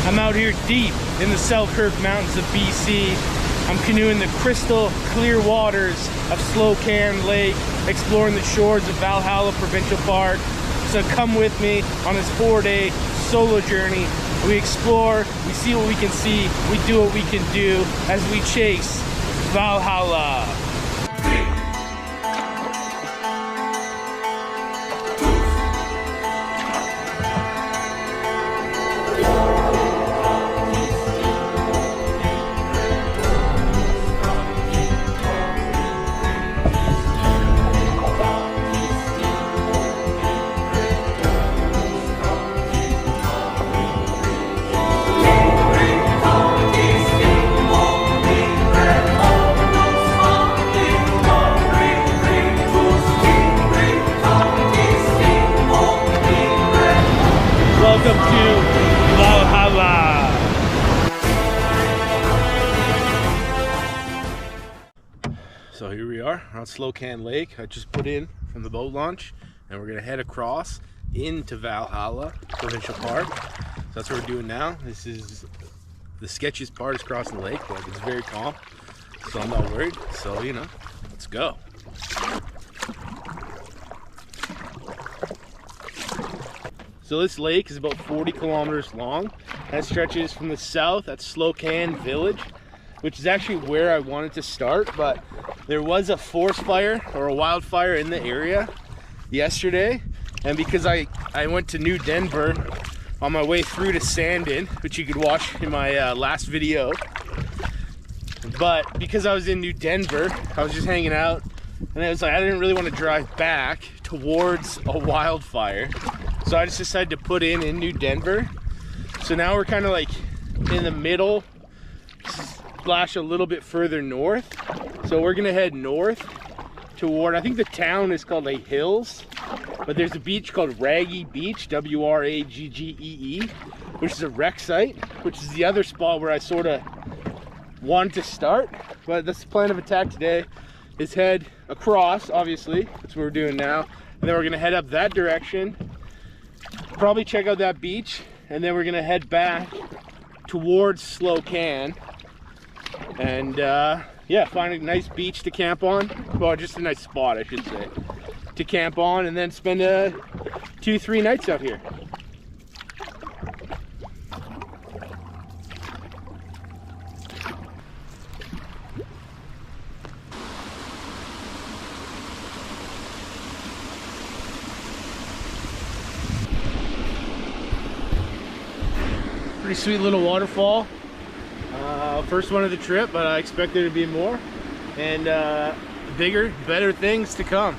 I'm out here deep in the Selkirk mountains of BC. I'm canoeing the crystal clear waters of Slocan Lake, exploring the shores of Valhalla Provincial Park. So come with me on this 4-day solo journey. We explore, we see what we can see, we do what we can do as we chase Valhalla. Welcome to Valhalla. So here we are on Slocan Lake. I just put in from the boat launch and we're gonna head across into Valhalla Provincial Park. So that's what we're doing now. This is the sketchiest part, is crossing the lake, but it's very calm, so I'm not worried. So, you know, let's go. So this lake is about 40 kilometers long. That stretches from the south at Slocan Village, which is actually where I wanted to start, but there was a forest fire or a wildfire in the area yesterday. And because I went to New Denver on my way through to Sandon, which you could watch in my last video. But because I was in New Denver, I was just hanging out, and I was like, I didn't really want to drive back towards a wildfire. So I just decided to put in New Denver. So now we're kind of like in the middle, slash a little bit further north. So we're gonna head north toward, I think the town is called Les Hills, but there's a beach called Wragge Beach, W-R-A-G-G-E-E, which is a wreck site, which is the other spot where I sort of wanted to start. But the plan of attack today is head across, obviously, that's what we're doing now. And then we're gonna head up that direction, probably check out that beach, and then we're gonna head back towards Slocan and yeah, find a nice beach to camp on. Well, just a nice spot, I should say, to camp on, and then spend 2-3 nights out here. Pretty sweet little waterfall. First one of the trip, but I expect there to be more and bigger, better things to come.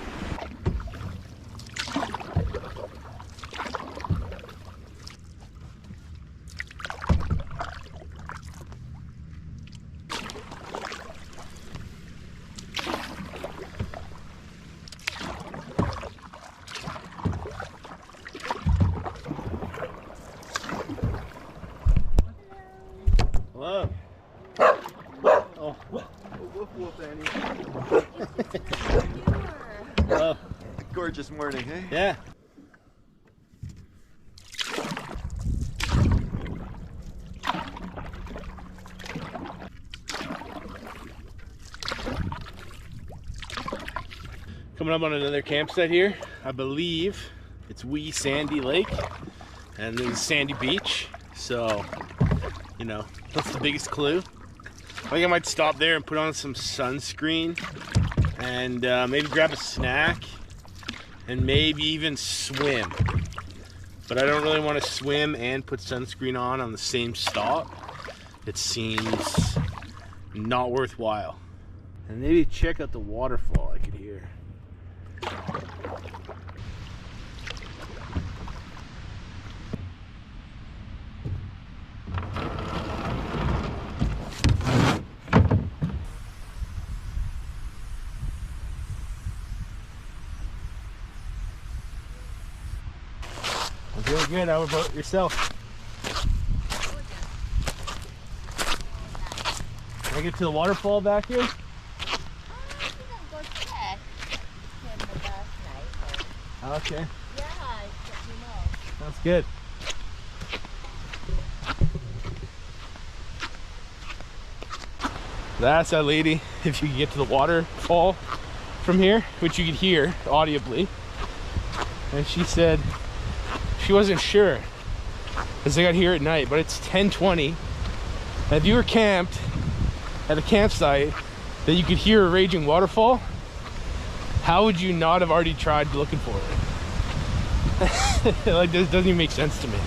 Hello. Oh, woof woof, Annie. Hello. Gorgeous morning, hey? Yeah. Coming up on another campsite here. I believe it's Wee Sandy Lake, and there's Sandy Beach. So, you know, that's the biggest clue. I think I might stop there and put on some sunscreen and maybe grab a snack and maybe even swim. But I don't really want to swim and put sunscreen on the same stop. It seems not worthwhile. And maybe check out the waterfall I could hear. I'm doing good. How about yourself? Can I get to the waterfall back here? Okay. Yeah, you know. Sounds good. That's that lady, if you could get to the waterfall from here, which you could hear audibly. And she said she wasn't sure, because they got here at night, but it's 10:20. And if you were camped at a campsite that you could hear a raging waterfall, how would you not have already tried looking for it? Like, this doesn't even make sense to me.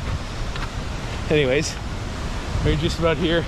Anyways, we're just about here.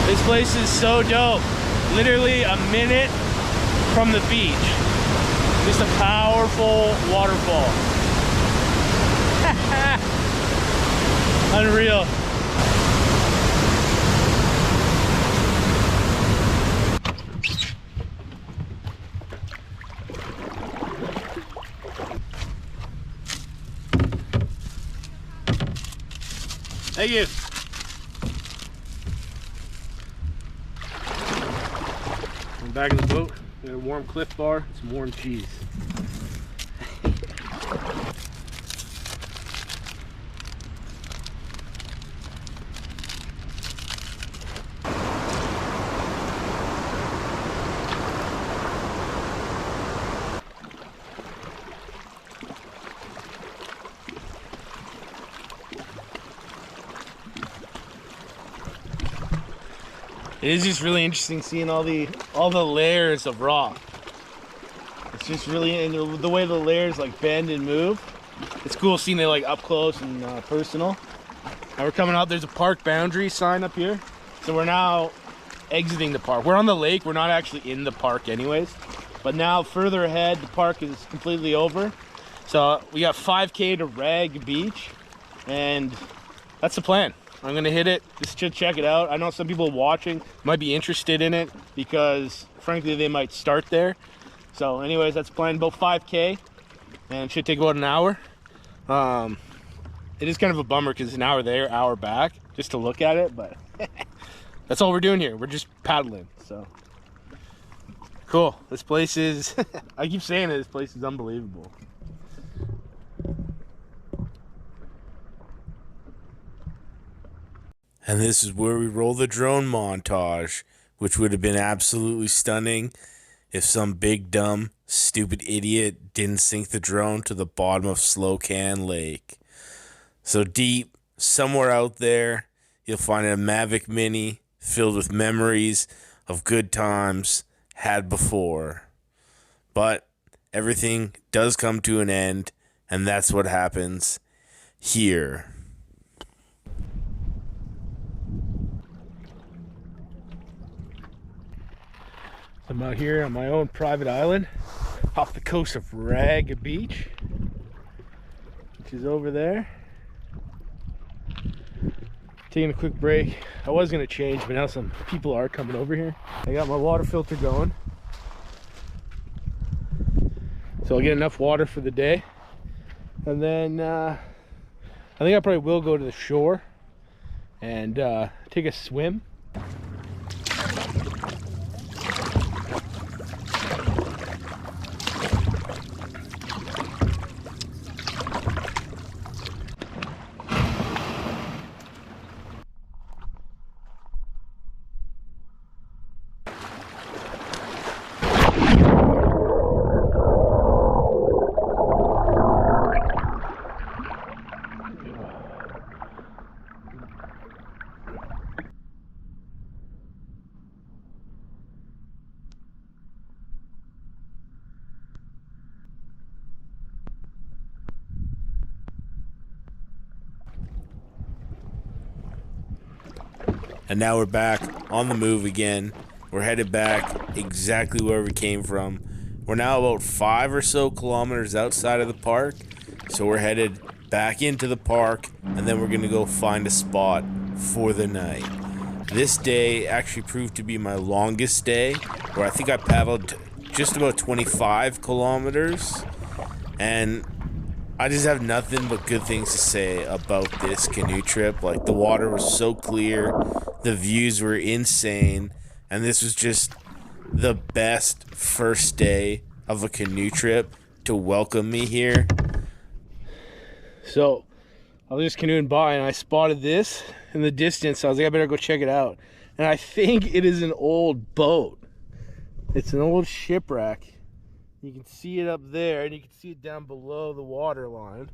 This place is so dope. Literally a minute from the beach. Just a powerful waterfall. Unreal. Thank you. I'm back in the boat. Got a warm Cliff Bar, some warm cheese. It is just really interesting seeing all the layers of rock. It's just really, and the way the layers like bend and move. It's cool seeing it like up close and personal. Now we're coming out. There's a park boundary sign up here, so we're now exiting the park. We're on the lake. We're not actually in the park anyways. But now further ahead, the park is completely over. So we got 5K to Ragge Beach, and that's the plan. I'm gonna hit it just to check it out. I know some people watching might be interested in it because frankly they might start there. So anyways, that's planned, about 5K, and it should take about an hour. It is kind of a bummer because it's an hour there, hour back, just to look at it, but that's all we're doing here. We're just paddling, so. Cool, this place is, I keep saying it, this place is unbelievable. And this is where we roll the drone montage, which would have been absolutely stunning if some big, dumb, stupid idiot didn't sink the drone to the bottom of Slocan Lake. So deep, somewhere out there, you'll find a Mavic Mini filled with memories of good times had before. But everything does come to an end, and that's what happens here. I'm out here on my own private island off the coast of Ragge Beach, which is over there. Taking a quick break. I was going to change, but now some people are coming over here. I got my water filter going, so I'll get enough water for the day. And then I think I probably will go to the shore and take a swim. And now we're back on the move again. We're headed back exactly where we came from. We're now about 5 or so kilometers outside of the park, so we're headed back into the park, and then we're gonna go find a spot for the night. This day actually proved to be my longest day, where I think I paddled just about 25 kilometers, and I just have nothing but good things to say about this canoe trip. Like, the water was so clear, the views were insane, and this was just the best first day of a canoe trip to welcome me here. So I was just canoeing by and I spotted this in the distance. So I was like, I better go check it out. And I think it is an old boat. It's an old shipwreck. You can see it up there, and you can see it down below the water line.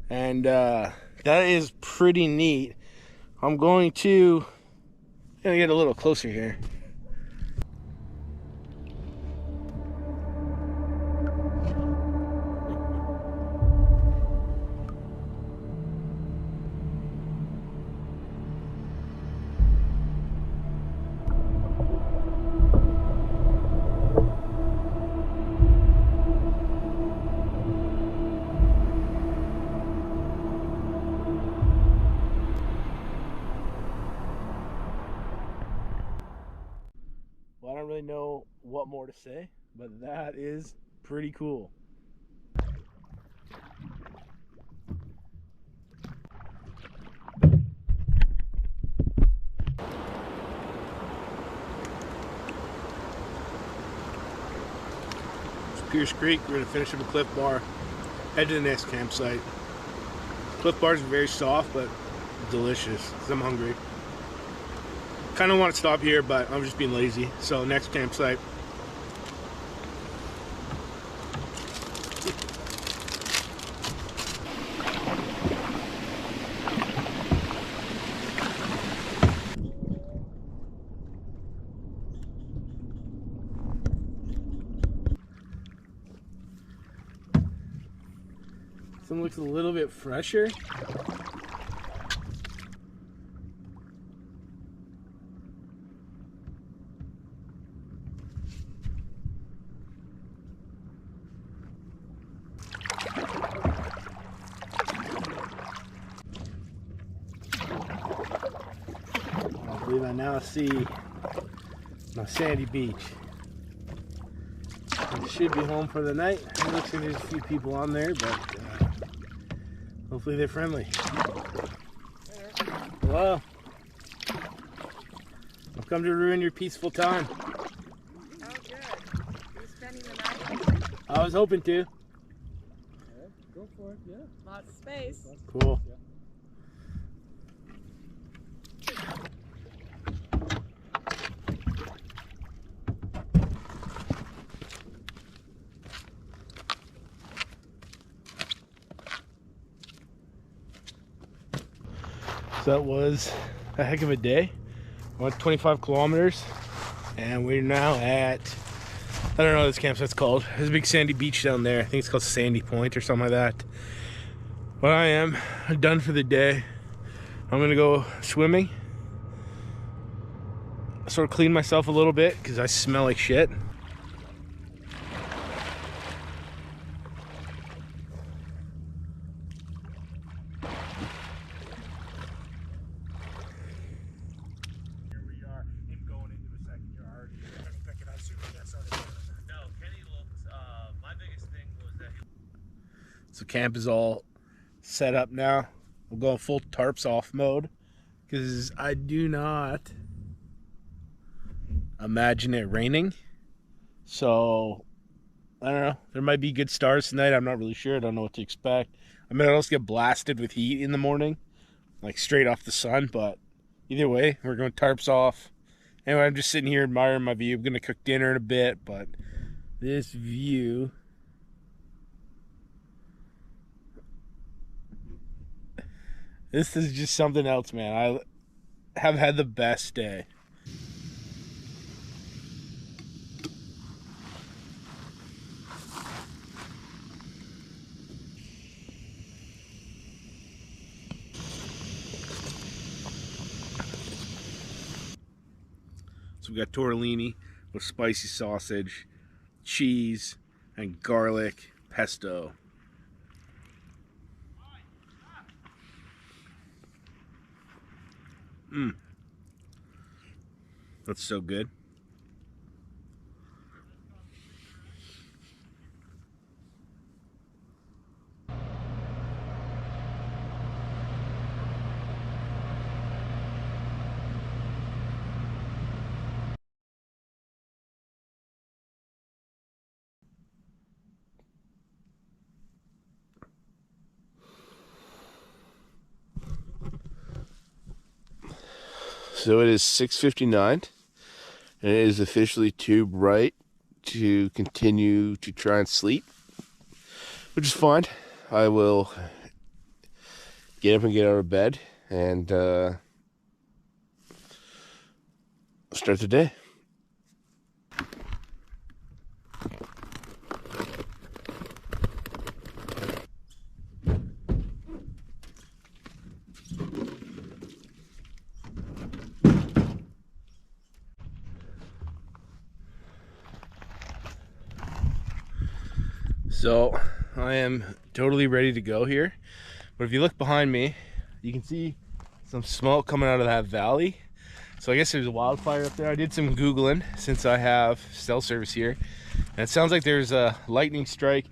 And that is pretty neat. I'm gonna get a little closer here. Well, I don't really know what more to say, but that is pretty cool. It's Pierce Creek. We're gonna finish up a Cliff Bar, head to the next campsite. Cliff Bars are very soft, but delicious, because I'm hungry. Kind of want to stop here, but I'm just being lazy. So next campsite. This one looks a little bit fresher. I believe I now see my sandy beach. I should be home for the night. It looks like there's a few people on there, but hopefully they're friendly. Hello. I've come to ruin your peaceful time. Oh, good. Are you spending the night? I was hoping to. Yeah, go for it, yeah. Lots of space. Cool. Yeah. So that was a heck of a day. I went 25 kilometers, and we're now at, I don't know what this campsite's called. There's a big sandy beach down there. I think it's called Sandy Point or something like that. But I'm done for the day. I'm gonna go swimming. Sort of clean myself a little bit because I smell like shit. So camp is all set up now. We'll go full tarps off mode because I do not imagine it raining. So I don't know. There might be good stars tonight. I'm not really sure. I don't know what to expect. I might also get blasted with heat in the morning, like straight off the sun. But either way, we're going tarps off. Anyway, I'm just sitting here admiring my view. I'm gonna cook dinner in a bit, but this view. This is just something else, man. I have had the best day. So we got tortellini with spicy sausage, cheese, and garlic pesto. That's so good. So it is 6:59, and it is officially too bright to continue to try and sleep, which is fine. I will get up and get out of bed and start the day. So I am totally ready to go here, but if you look behind me, you can see some smoke coming out of that valley. So I guess there's a wildfire up there. I did some Googling since I have cell service here, and it sounds like there's a lightning strike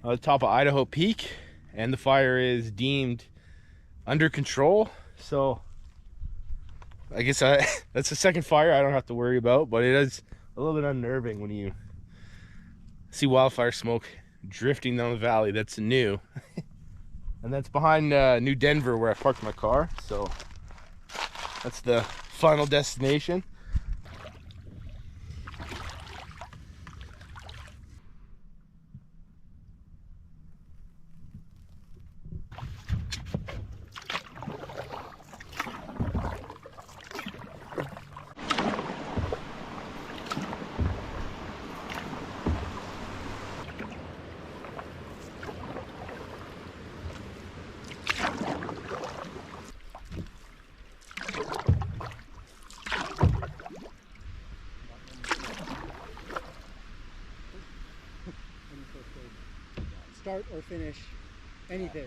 on the top of Idaho Peak, and the fire is deemed under control. So I guess that's the second fire I don't have to worry about, but it is a little bit unnerving when you see wildfire smoke drifting down the valley. That's new. And that's behind New Denver, where I parked my car. So that's the final destination. Start or finish anything.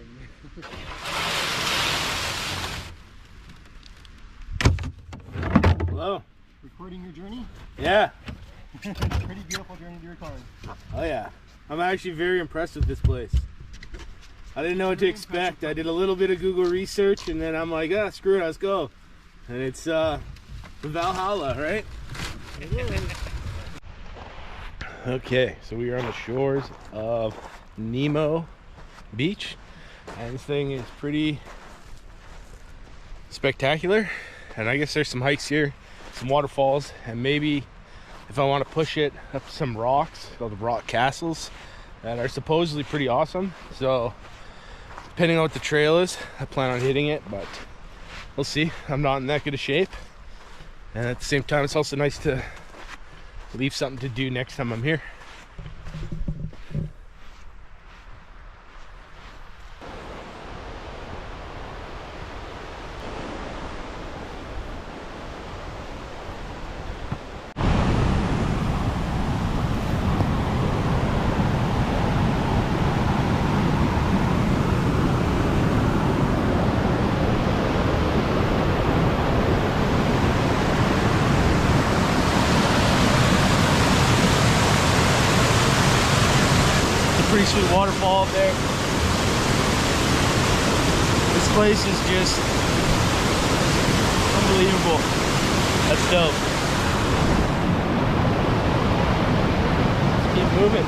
Hello. Recording your journey? Yeah. Pretty beautiful journey to your car. Oh yeah. I'm actually very impressed with this place. I didn't know what to expect. I did a little bit of Google research, and then I'm like, ah, screw it, let's go. And it's the Valhalla, right? Okay, so we are on the shores of Nemo Beach, and this thing is pretty spectacular. And I guess there's some hikes here, some waterfalls, and maybe if I want to push it up some rocks called the rock castles that are supposedly pretty awesome. So depending on what the trail is, I plan on hitting it, but we'll see. I'm not in that good a shape, and at the same time it's also nice to leave something to do next time I'm here. Pretty sweet waterfall up there. This place is just unbelievable. That's dope. Let's keep moving.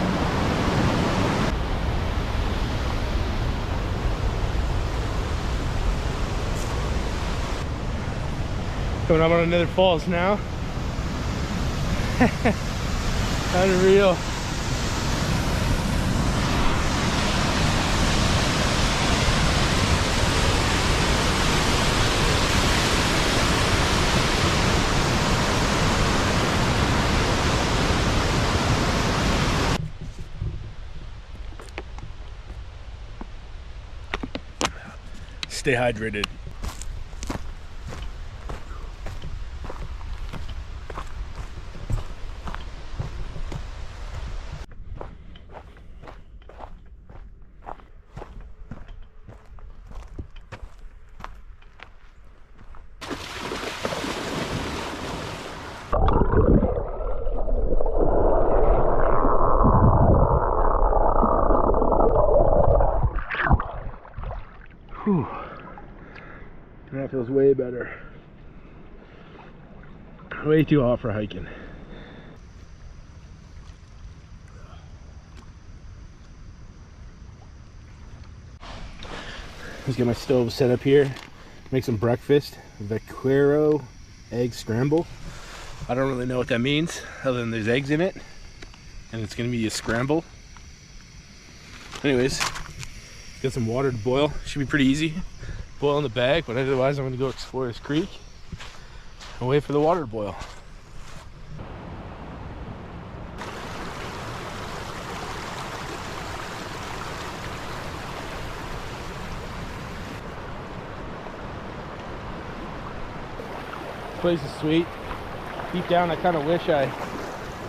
Coming up on another falls now. Unreal. Stay hydrated. Whew. That feels way better. Way too hot for hiking. Let's get my stove set up here. Make some breakfast. Vaquero egg scramble. I don't really know what that means, other than there's eggs in it. And it's gonna be a scramble. Anyways, get some water to boil. Should be pretty easy. Boil in the bag, but otherwise I'm gonna go explore this creek and wait for the water to boil. This place is sweet. Deep down, I kind of wish I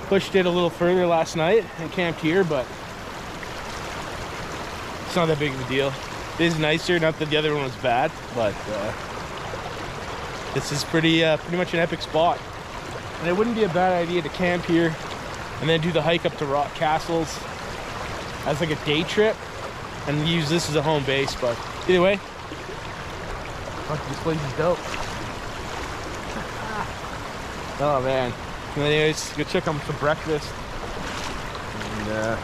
pushed it a little further last night and camped here, but it's not that big of a deal. It is nicer, not that the other one was bad, but this is pretty much an epic spot. And it wouldn't be a bad idea to camp here and then do the hike up to Rock Castles as like a day trip and use this as a home base. But either way, fuck, this place is dope. Oh man. And anyways, go check on some breakfast and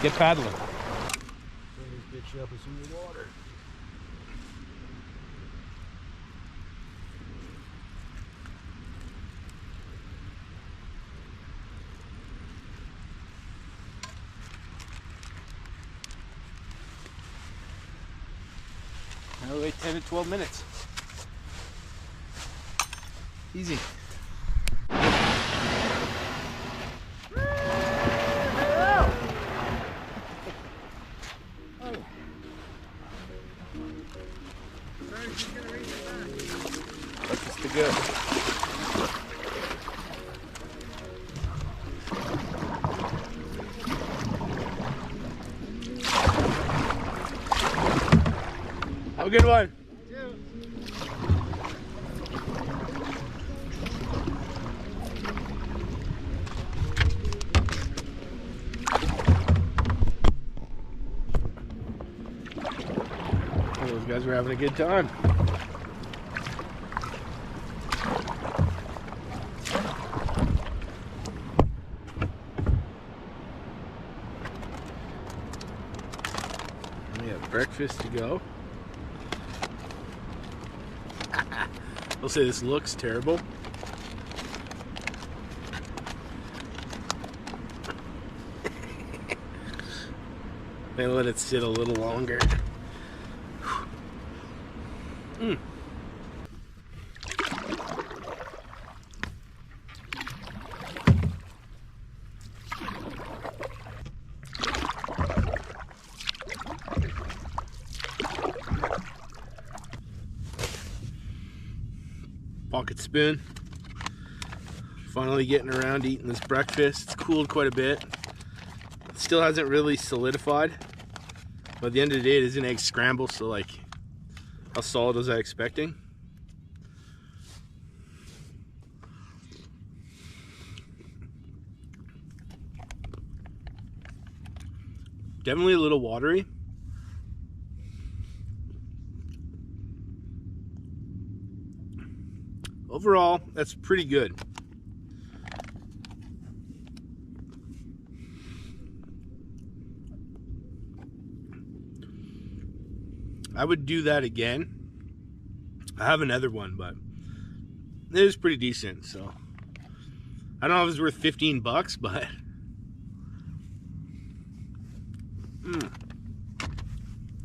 get paddling. Fill this bitch up with some water. Now wait 10 to 12 minutes. Easy. Breakfast to go. Have a good one. Those guys were having a good time. We have breakfast to go. I'll say this looks terrible. Maybe let it sit a little longer. Pocket spoon. Finally getting around to eating this breakfast. It's cooled quite a bit. It still hasn't really solidified. But at the end of the day, it is an egg scramble, so like, how solid was I expecting? Definitely a little watery. Overall, that's pretty good. I would do that again. I have another one, but it is pretty decent, so I don't know if it's worth 15 bucks, but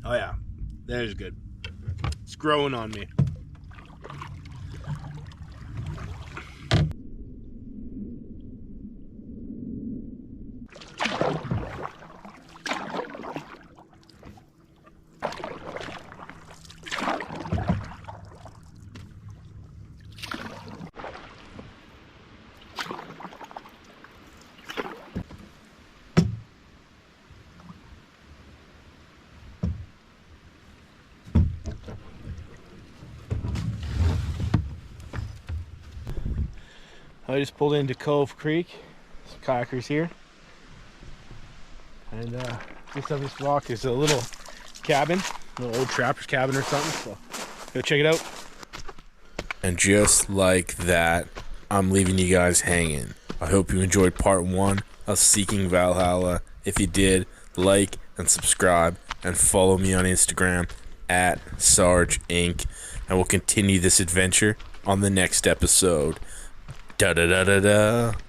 oh yeah, that is good. It's growing on me. I just pulled into Cove Creek. Some kayakers here. And just on this rock is a little cabin little old trapper's cabin or something. So go check it out. And just like that, I'm leaving you guys hanging. I hope you enjoyed part 1 of Seeking Valhalla. If you did, like and subscribe and follow me on Instagram at Sarge Inc. And we'll continue this adventure on the next episode. Da da da da da.